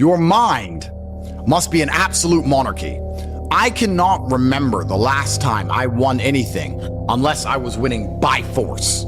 Your mind must be an absolute monarchy. I cannot remember the last time I won anything unless I was winning by force.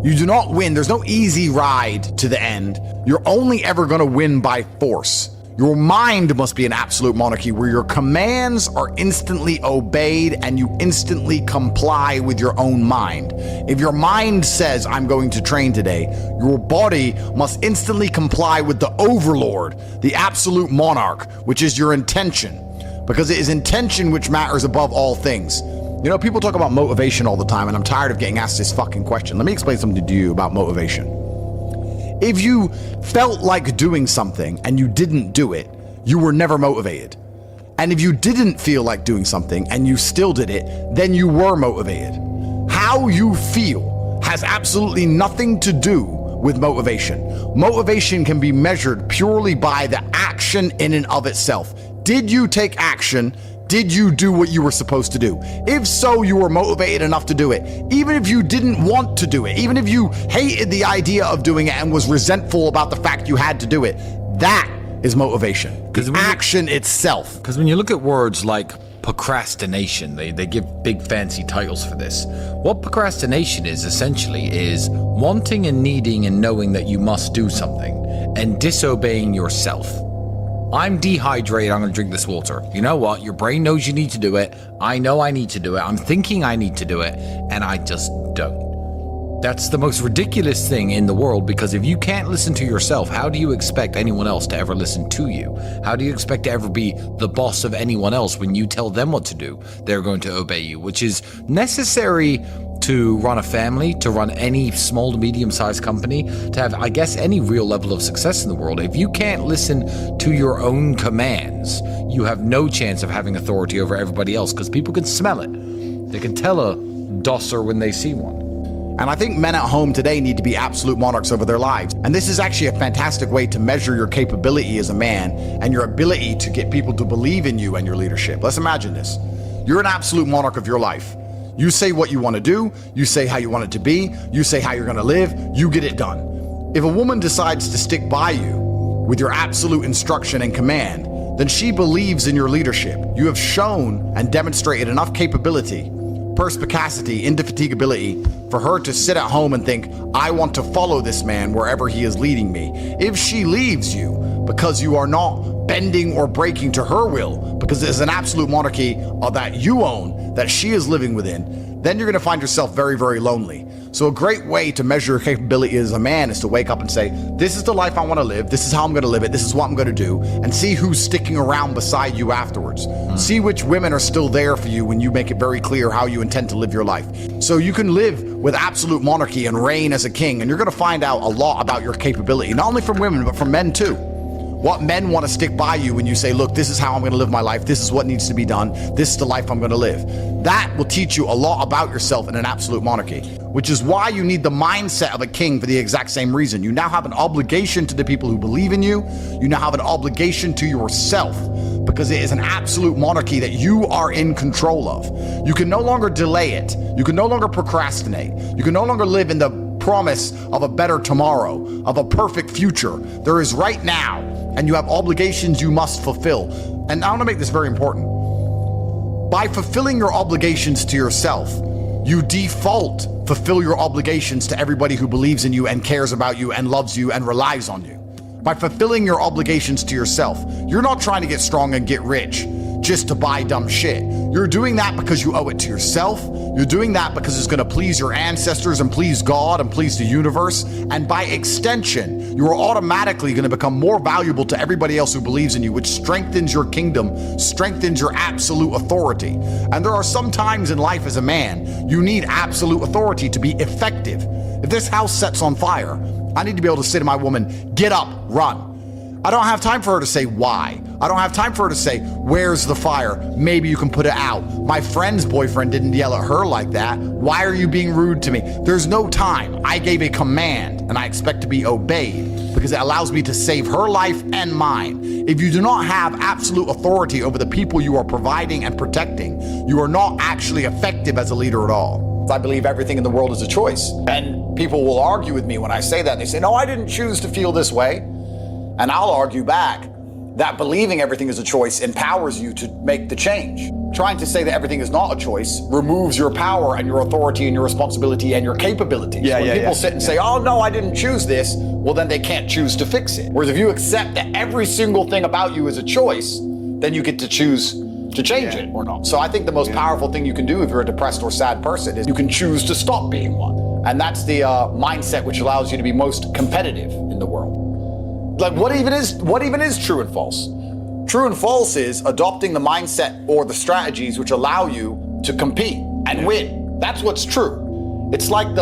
You do not win. There's no easy ride to the end. You're only ever going to win by force. Your mind must be an absolute monarchy where your commands are instantly obeyed and you instantly comply with your own mind. If your mind says, I'm going to train today, your body must instantly comply with the overlord, the absolute monarch, which is your intention, because it is intention which matters above all things. You know, people talk about motivation all the time, and I'm tired of getting asked this fucking question. Let me explain something to you about motivation. If you felt like doing something and you didn't do it, you were never motivated. And if you didn't feel like doing something and you still did it, then you were motivated. How you feel has absolutely nothing to do with motivation. Motivation can be measured purely by the action in and of itself. Did you take action? Did you do what you were supposed to do? If so, you were motivated enough to do it. Even if you didn't want to do it, even if you hated the idea of doing it and was resentful about the fact you had to do it, that is motivation. The action itself. Because when you look at words like procrastination, they give big fancy titles for this. What procrastination is essentially is wanting and needing and knowing that you must do something and disobeying yourself. I'm dehydrated, I'm going to drink this water. You know what? Your brain knows you need to do it. I know I need to do it. I'm thinking I need to do it, and I just don't. That's the most ridiculous thing in the world, because if you can't listen to yourself, how do you expect anyone else to ever listen to you? How do you expect to ever be the boss of anyone else when you tell them what to do? They're going to obey you, which is necessary to run a family, to run any small to medium-sized company, to have, I guess, any real level of success in the world. If you can't listen to your own commands, you have no chance of having authority over everybody else, because people can smell it. They can tell a dosser when they see one. And I think men at home today need to be absolute monarchs over their lives. And this is actually a fantastic way to measure your capability as a man and your ability to get people to believe in you and your leadership. Let's imagine this. You're an absolute monarch of your life. You say what you want to do, you say how you want it to be, you say how you're going to live, you get it done. If a woman decides to stick by you with your absolute instruction and command, then she believes in your leadership. You have shown and demonstrated enough capability, perspicacity, indefatigability for her to sit at home and think, I want to follow this man wherever he is leading me. If she leaves you because you are not bending or breaking to her will, because it is an absolute monarchy that you own, that she is living within, then you're going to find yourself very, very lonely. So a great way to measure your capability as a man is to wake up and say, this is the life I want to live, this is how I'm going to live it, this is what I'm going to do, and see who's sticking around beside you afterwards. See which women are still there for you when you make it very clear how you intend to live your life. So you can live with absolute monarchy and reign as a king, and you're going to find out a lot about your capability, not only from women, but from men too. What men want to stick by you when you say, look, this is how I'm going to live my life. This is what needs to be done. This is the life I'm going to live. That will teach you a lot about yourself in an absolute monarchy, which is why you need the mindset of a king for the exact same reason. You now have an obligation to the people who believe in you. You now have an obligation to yourself, because it is an absolute monarchy that you are in control of. You can no longer delay it. You can no longer procrastinate. You can no longer live in the promise of a better tomorrow, of a perfect future. There is right now, and you have obligations you must fulfill. And I want to make this very important. By fulfilling your obligations to yourself, you default fulfill your obligations to everybody who believes in you and cares about you and loves you and relies on you. By fulfilling your obligations to yourself, you're not trying to get strong and get rich just to buy dumb shit. You're doing that because you owe it to yourself. You're doing that because it's going to please your ancestors and please God and please the universe. And by extension, you are automatically going to become more valuable to everybody else who believes in you, which strengthens your kingdom, strengthens your absolute authority. And there are some times in life as a man, you need absolute authority to be effective. If this house sets on fire, I need to be able to say to my woman, get up, run. I don't have time for her to say why. I don't have time for her to say, where's the fire? Maybe you can put it out. My friend's boyfriend didn't yell at her like that. Why are you being rude to me? There's no time. I gave a command and I expect to be obeyed because it allows me to save her life and mine. If you do not have absolute authority over the people you are providing and protecting, you are not actually effective as a leader at all. I believe everything in the world is a choice. And people will argue with me when I say that. They say, no, I didn't choose to feel this way. And I'll argue back, that believing everything is a choice empowers you to make the change. Trying to say that everything is not a choice removes your power and your authority and your responsibility and your capabilities. When people sit and say, oh no, I didn't choose this, well then they can't choose to fix it. Whereas if you accept that every single thing about you is a choice, then you get to choose to change it or not. So I think the most powerful thing you can do if you're a depressed or sad person is you can choose to stop being one. And that's the mindset which allows you to be most competitive in the world. Like what even is true and false? True and false is adopting the mindset or the strategies which allow you to compete and win. That's what's true. It's like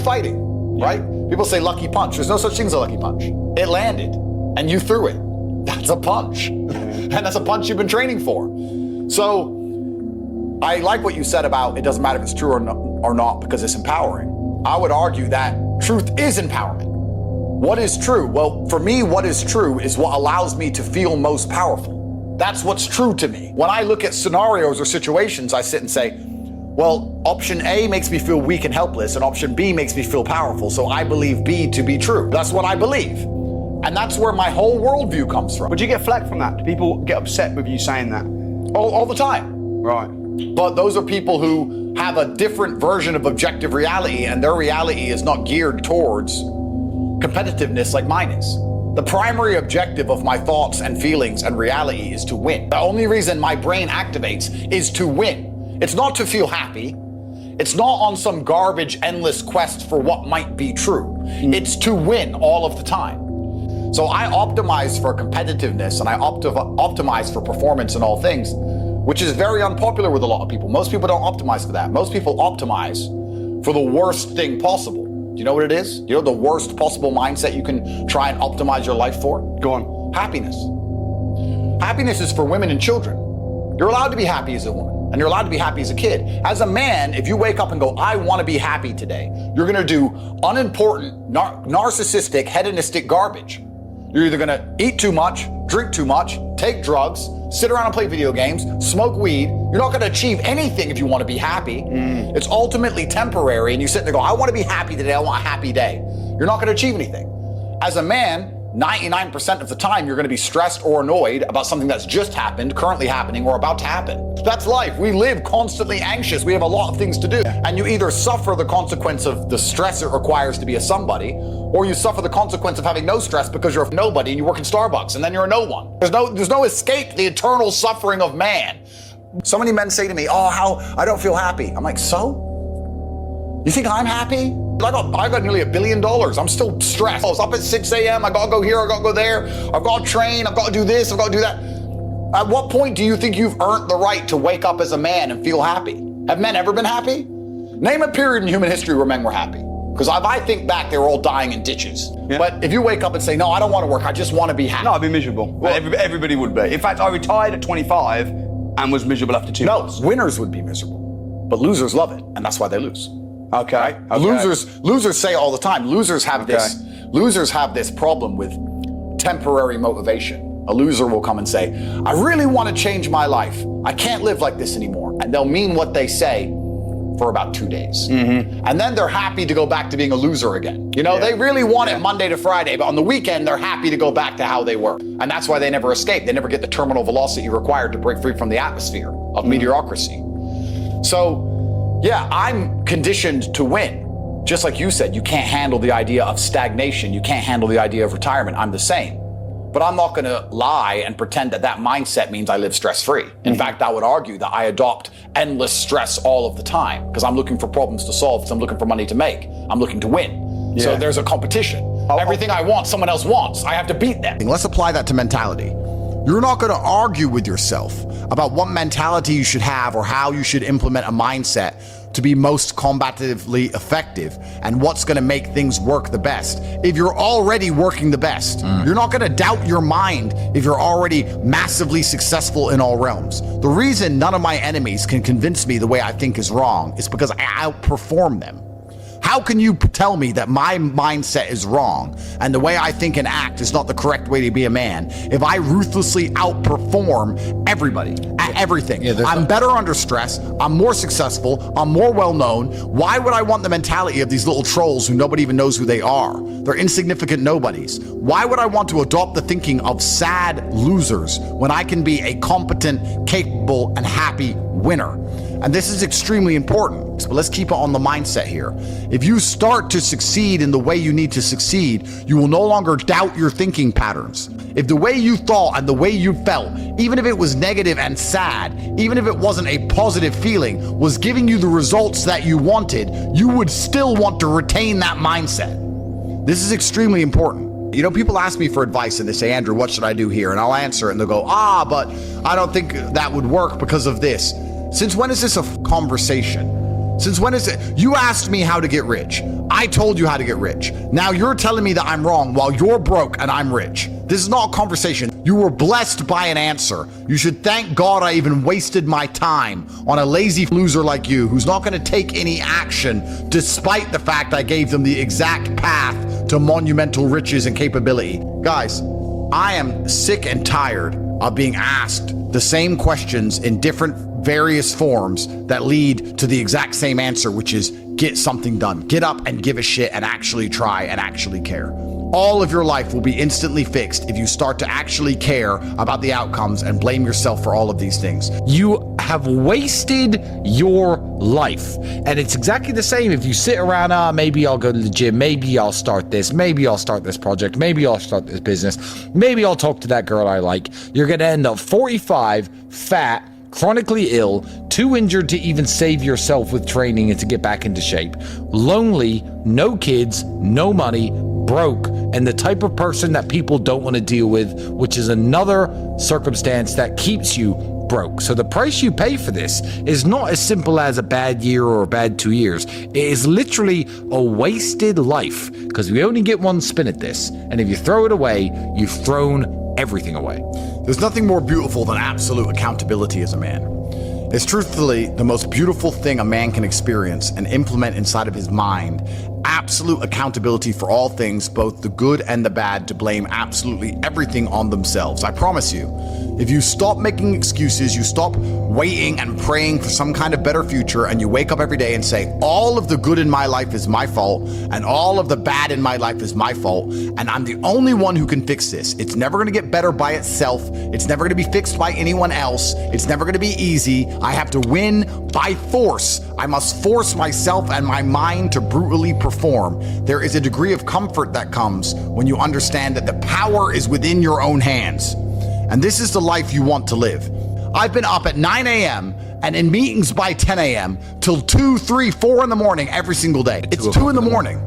fighting, right? People say lucky punch. There's no such thing as a lucky punch. It landed and you threw it. That's a punch. And that's a punch you've been training for. So I like what you said about it doesn't matter if it's true or not because it's empowering. I would argue that truth is empowerment. What is true? Well, for me, what is true is what allows me to feel most powerful. That's what's true to me. When I look at scenarios or situations, I sit and say, well, option A makes me feel weak and helpless, and option B makes me feel powerful, so I believe B to be true. That's what I believe. And that's where my whole worldview comes from. Would you get flack from that? Do people get upset with you saying that? All the time. Right. But those are people who have a different version of objective reality, and their reality is not geared towards competitiveness like mine is. The primary objective of my thoughts and feelings and reality is to win. The only reason my brain activates is to win. It's not to feel happy. It's not on some garbage, endless quest for what might be true. It's to win all of the time. So I optimize for competitiveness and I optimize for performance in all things, which is very unpopular with a lot of people. Most people don't optimize for that. Most people optimize for the worst thing possible. Do you know what it is? You know the worst possible mindset you can try and optimize your life for? Go on. Happiness. Happiness is for women and children. You're allowed to be happy as a woman, and you're allowed to be happy as a kid. As a man, if you wake up and go, I want to be happy today, you're going to do unimportant, narcissistic, hedonistic garbage. You're either going to eat too much, drink too much, take drugs, sit around and play video games, smoke weed. You're not going to achieve anything if you want to be happy. It's ultimately temporary, and you sit there and go, I want to be happy today, I want a happy day. You're not going to achieve anything. As a man, 99% of the time, you're going to be stressed or annoyed about something that's just happened, currently happening, or about to happen. That's life. We live constantly anxious. We have a lot of things to do. And you either suffer the consequence of the stress it requires to be a somebody, or you suffer the consequence of having no stress because you're a nobody and you work in Starbucks and then you're a no one. There's no escape the eternal suffering of man. So many men say to me, oh, how I don't feel happy. I'm like, so? You think I'm happy? I got nearly $1 billion. I'm still stressed. I was up at 6 a.m. I gotta go here, I gotta go there. I've got to train, I've got to do this, I've got to do that. At what point do you think you've earned the right to wake up as a man and feel happy? Have men ever been happy? Name a period in human history where men were happy. Because if I think back, they were all dying in ditches. Yeah. But if you wake up and say, no, I don't want to work, I just want to be happy. No, I'd be miserable. Well, everybody would be. In fact, I retired at 25 and was miserable after 2 months. No, winners would be miserable. But losers love it, and that's why they lose. Okay. Losers say all the time, losers have this problem with temporary motivation. A loser will come and say, I really want to change my life. I can't live like this anymore. And they'll mean what they say for about 2 days. And then they're happy to go back to being a loser again. You know, they really want it Monday to Friday, but on the weekend, they're happy to go back to how they were. And that's why they never escape. They never get the terminal velocity required to break free from the atmosphere of mediocrity. So, yeah, I'm conditioned to win. Just like you said, you can't handle the idea of stagnation. You can't handle the idea of retirement. I'm the same. But I'm not going to lie and pretend that that mindset means I live stress-free. In fact, I would argue that I adopt endless stress all of the time because I'm looking for problems to solve, because I'm looking for money to make. I'm looking to win. So there's a competition. Everything I want, someone else wants. I have to beat them. Let's apply that to mentality. You're not going to argue with yourself about what mentality you should have or how you should implement a mindset to be most combatively effective and what's going to make things work the best. If you're already working the best, you're not going to doubt your mind if you're already massively successful in all realms. The reason none of my enemies can convince me the way I think is wrong is because I outperform them. How can you tell me that my mindset is wrong and the way I think and act is not the correct way to be a man if I ruthlessly outperform everybody at everything? I'm better under stress. I'm more successful. I'm more well-known. Why would I want the mentality of these little trolls who nobody even knows who they are? They're insignificant nobodies. Why would I want to adopt the thinking of sad losers when I can be a competent, capable, and happy winner? And this is extremely important. But let's keep it on the mindset here. If you start to succeed in the way you need to succeed, you will no longer doubt your thinking patterns. If the way you thought and the way you felt, even if it was negative and sad, even if it wasn't a positive feeling, was giving you the results that you wanted, you would still want to retain that mindset. This is extremely important. You know, people ask me for advice and they say, Andrew, what should I do here? And I'll answer it and they'll go, but I don't think that would work because of this. Since when is this a conversation? Since when is it? You asked me how to get rich. I told you how to get rich. Now you're telling me that I'm wrong while you're broke and I'm rich. This is not a conversation. You were blessed by an answer. You should thank God I even wasted my time on a lazy loser like you who's not going to take any action despite the fact I gave them the exact path to monumental riches and capability. Guys, I am sick and tired of being asked the same questions in different various forms that lead to the exact same answer, which is get something done. Get up and give a shit and actually try and actually care. All of your life will be instantly fixed if you start to actually care about the outcomes and blame yourself for all of these things. You have wasted your life. And it's exactly the same if you sit around, maybe I'll go to the gym, maybe I'll start this, maybe I'll start this project, maybe I'll start this business, maybe I'll talk to that girl I like. You're going to end up 45, fat, chronically ill, too injured to even save yourself with training and to get back into shape, lonely, no kids, no money, broke, and the type of person that people don't want to deal with, which is another circumstance that keeps you broke. So the price you pay for this is not as simple as a bad year or a bad 2 years. It is literally a wasted life because we only get one spin at this. And if you throw it away, you've thrown everything away. There's nothing more beautiful than absolute accountability as a man. It's truthfully the most beautiful thing a man can experience and implement inside of his mind. Absolute accountability for all things, both the good and the bad, to blame absolutely everything on themselves. I promise you, if you stop making excuses, you stop waiting and praying for some kind of better future, and you wake up every day and say, all of the good in my life is my fault, and all of the bad in my life is my fault, and I'm the only one who can fix this. It's never gonna get better by itself. It's never gonna be fixed by anyone else. It's never gonna be easy. I have to win by force. I must force myself and my mind to brutally perform. There is a degree of comfort that comes when you understand that the power is within your own hands. And this is the life you want to live. I've been up at 9 a.m. and in meetings by 10 a.m. till 2, 3, 4 in the morning every single day. It's 2 in the morning.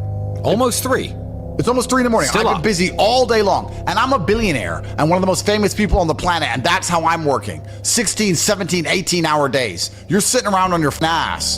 Almost 3. It's almost 3 in the morning. Still I've been busy all day long. And I'm a billionaire and one of the most famous people on the planet. And that's how I'm working. 16, 17, 18-hour days. You're sitting around on your ass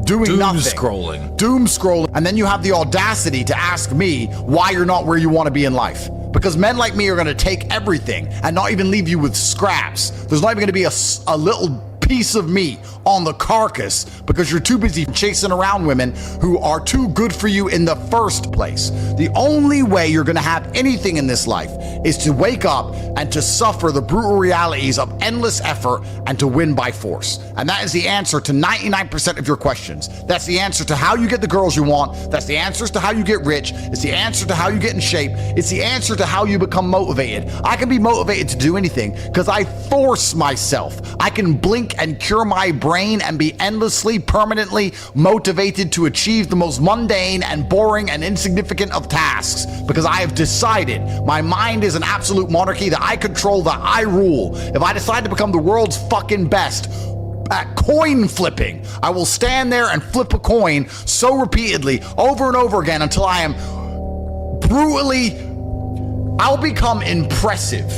doing nothing. Doom scrolling. And then you have the audacity to ask me why you're not where you want to be in life. Because men like me are going to take everything and not even leave you with scraps. There's not even going to be a little piece of meat on the carcass because you're too busy chasing around women who are too good for you in the first place. The only way you're going to have anything in this life is to wake up and to suffer the brutal realities of endless effort and to win by force. And that is the answer to 99% of your questions. That's the answer to how you get the girls you want. That's the answers to how you get rich. It's the answer to how you get in shape. It's the answer to how you become motivated. I can be motivated to do anything because I force myself. I can blink and cure my brain and be endlessly, permanently motivated to achieve the most mundane and boring and insignificant of tasks because I have decided my mind is an absolute monarchy that I control, that I rule. If I decide to become the world's fucking best at coin flipping, I will stand there and flip a coin so repeatedly over and over again until I am I'll become impressive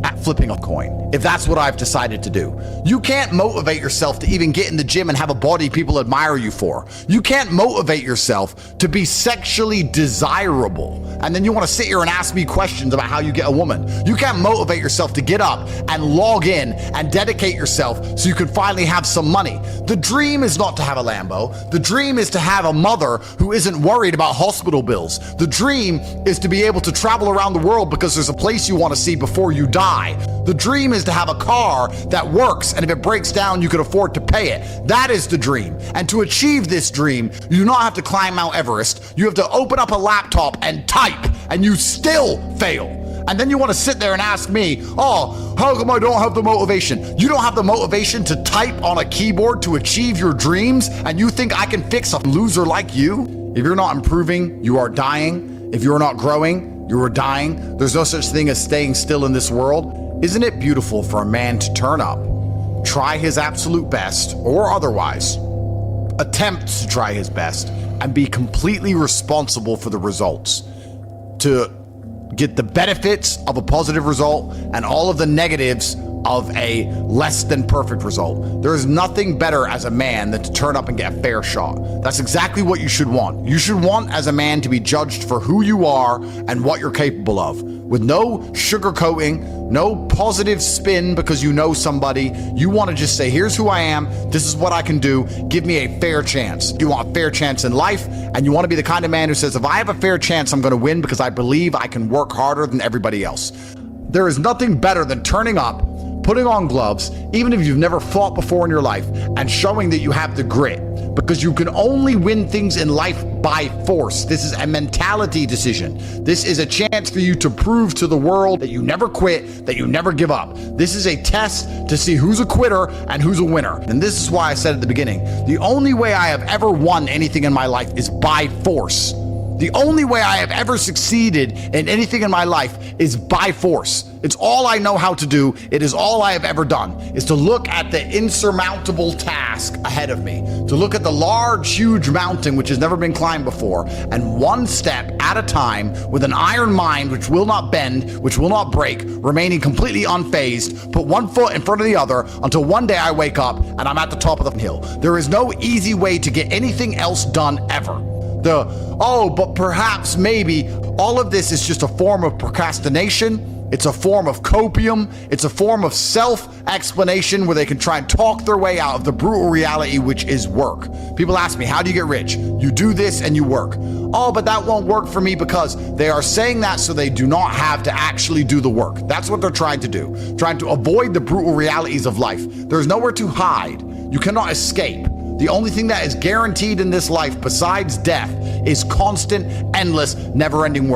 at flipping a coin. if that's what I've decided to do. You can't motivate yourself to even get in the gym and have a body people admire you for. You can't motivate yourself to be sexually desirable. And then you want to sit here and ask me questions about how you get a woman. You can't motivate yourself to get up and log in and dedicate yourself so you can finally have some money. The dream is not to have a Lambo. The dream is to have a mother who isn't worried about hospital bills. The dream is to be able to travel around the world because there's a place you want to see before you die. The dream is to have a car that works, and if it breaks down, you can afford to pay it. That is the dream. And to achieve this dream, you do not have to climb Mount Everest. You have to open up a laptop and type, and you still fail. And then you want to sit there and ask me, oh, how come I don't have the motivation? You don't have the motivation to type on a keyboard to achieve your dreams, and you think I can fix a loser like you? If you're not improving, you are dying. If you're not growing, you are dying. There's no such thing as staying still in this world. Isn't it beautiful for a man to turn up, try his absolute best, or otherwise, attempt to try his best, and be completely responsible for the results, to get the benefits of a positive result and all of the negatives of a less than perfect result? There is nothing better as a man than to turn up and get a fair shot. That's exactly what you should want. You should want as a man to be judged for who you are and what you're capable of, with no sugarcoating, no positive spin because you know somebody. You want to just say, here's who I am, this is what I can do, give me a fair chance. You want a fair chance in life, and you want to be the kind of man who says, if I have a fair chance, I'm going to win because I believe I can work harder than everybody else. There is nothing better than turning up, putting on gloves, even if you've never fought before in your life, and showing that you have the grit, because you can only win things in life by force. This is a mentality decision. This is a chance for you to prove to the world that you never quit, that you never give up. This is a test to see who's a quitter and who's a winner. And this is why I said at the beginning, the only way I have ever won anything in my life is by force. The only way I have ever succeeded in anything in my life is by force. It's all I know how to do. It is all I have ever done, is to look at the insurmountable task ahead of me, to look at the large, huge mountain which has never been climbed before, and one step at a time, with an iron mind which will not bend, which will not break, remaining completely unfazed, put one foot in front of the other until one day I wake up and I'm at the top of the hill. There is no easy way to get anything else done ever. But perhaps, maybe, all of this is just a form of procrastination. It's a form of copium. It's a form of self-explanation where they can try and talk their way out of the brutal reality, which is work. People ask me, how do you get rich? You do this and you work. Oh, but that won't work for me, because they are saying that so they do not have to actually do the work. That's what they're trying to do, trying to avoid the brutal realities of life. There's nowhere to hide. You cannot escape. The only thing that is guaranteed in this life besides death is constant, endless, never-ending work.